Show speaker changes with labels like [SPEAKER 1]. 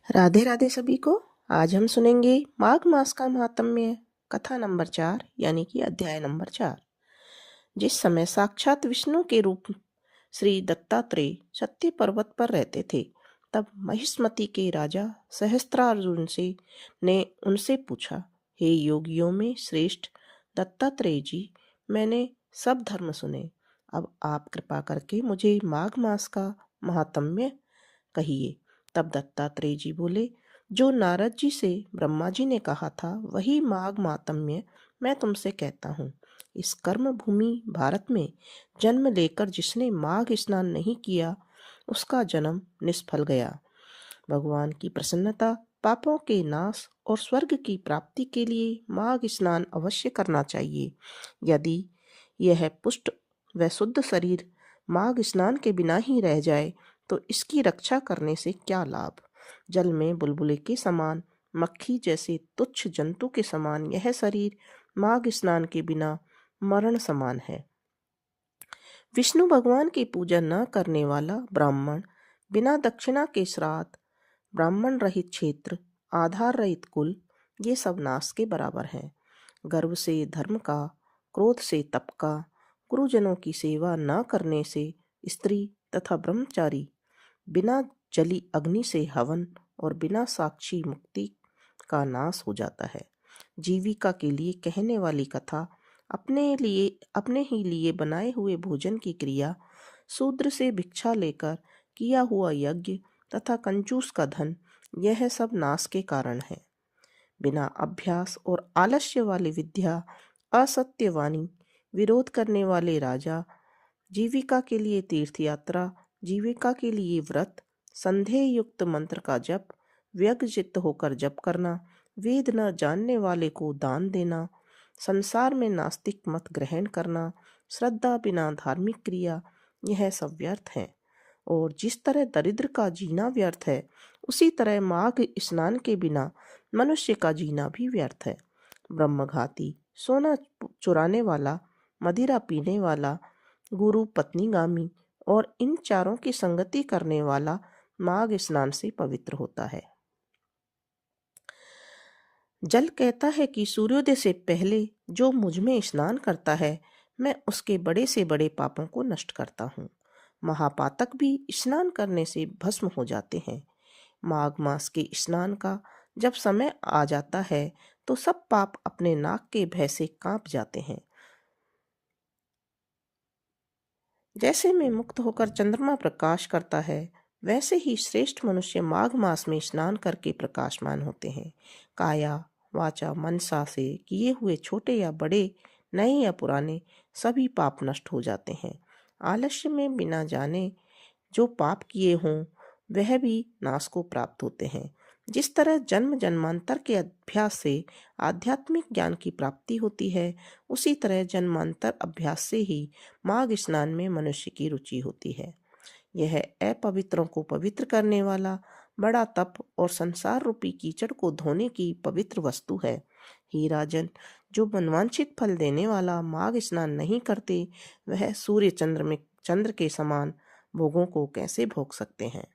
[SPEAKER 1] राधे राधे सभी को। आज हम सुनेंगे माघ मास का महात्म्य, कथा नंबर 4 यानी कि अध्याय नंबर 4। जिस समय साक्षात विष्णु के रूप श्री दत्तात्रेय सत्य पर्वत पर रहते थे, तब महिष्मति के राजा सहस्त्रार्जुन से ने उनसे पूछा, हे योगियों में श्रेष्ठ दत्तात्रेय जी, मैंने सब धर्म सुने, अब आप कृपा करके मुझे माघ मास का महात्म्य कहिए। तब दत्तात्रेय जी बोले, जो नारद जी से ब्रह्मा जी ने कहा था वही माघ मातम्य मैं तुमसे कहता हूँ। इस कर्म भूमि भारत में जन्म लेकर जिसने माघ स्नान नहीं किया, उसका जन्म निष्फल गया। भगवान की प्रसन्नता, पापों के नाश और स्वर्ग की प्राप्ति के लिए माघ स्नान अवश्य करना चाहिए। यदि यह पुष्ट व शुद्ध शरीर माघ स्नान के बिना ही रह जाए तो इसकी रक्षा करने से क्या लाभ। जल में बुलबुले के समान, मक्खी जैसे तुच्छ जंतु के समान यह शरीर माघ स्नान के बिना मरण समान है। विष्णु भगवान की पूजा न करने वाला ब्राह्मण, बिना दक्षिणा के श्राद्ध, ब्राह्मण रहित क्षेत्र, आधार रहित कुल, ये सब नाश के बराबर हैं। गर्व से धर्म का, क्रोध से तप का, गुरुजनों की सेवा न करने से स्त्री तथा ब्रह्मचारी, बिना जली अग्नि से हवन और बिना साक्षी मुक्ति का नाश हो जाता है। जीविका के लिए कहने वाली कथा, अपने ही लिए बनाए हुए भोजन की क्रिया, शूद्र से भिक्षा लेकर किया हुआ यज्ञ तथा कंजूस का धन, यह सब नाश के कारण है। बिना अभ्यास और आलस्य वाली विद्या, असत्य वाणी, विरोध करने वाले राजा, जीविका के लिए तीर्थ यात्रा, जीविका के लिए व्रत, संदेह युक्त मंत्र का जप, व्यग्रचित्त होकर जप करना, वेद न जानने वाले को दान देना, संसार में नास्तिक मत ग्रहण करना, श्रद्धा बिना धार्मिक क्रिया, यह सब व्यर्थ है। और जिस तरह दरिद्र का जीना व्यर्थ है, उसी तरह माघ स्नान के बिना मनुष्य का जीना भी व्यर्थ है। ब्रह्मघाती, सोना चुराने वाला, मदिरा पीने वाला, गुरु पत्नीगामी और इन चारों की संगति करने वाला माघ स्नान से पवित्र होता है। जल कहता है कि सूर्योदय से पहले जो मुझ में स्नान करता है, मैं उसके बड़े से बड़े पापों को नष्ट करता हूँ। महापातक भी स्नान करने से भस्म हो जाते हैं। माघ मास के स्नान का जब समय आ जाता है तो सब पाप अपने नाक के भय से कांप जाते हैं। जैसे में मुक्त होकर चंद्रमा प्रकाश करता है, वैसे ही श्रेष्ठ मनुष्य माघ मास में स्नान करके प्रकाशमान होते हैं। काया वाचा मनसा से किए हुए छोटे या बड़े, नए या पुराने, सभी पाप नष्ट हो जाते हैं। आलस्य में बिना जाने जो पाप किए हों, वह भी नाश को प्राप्त होते हैं। जिस तरह जन्म जन्मांतर के अभ्यास से आध्यात्मिक ज्ञान की प्राप्ति होती है, उसी तरह जन्मांतर अभ्यास से ही माघ स्नान में मनुष्य की रुचि होती है। यह अपवित्रों को पवित्र करने वाला बड़ा तप और संसार रूपी कीचड़ को धोने की पवित्र वस्तु है। हे राजन, जो मनवांछित फल देने वाला माघ स्नान नहीं करते, वह सूर्य चंद्र के समान भोगों को कैसे भोग सकते हैं।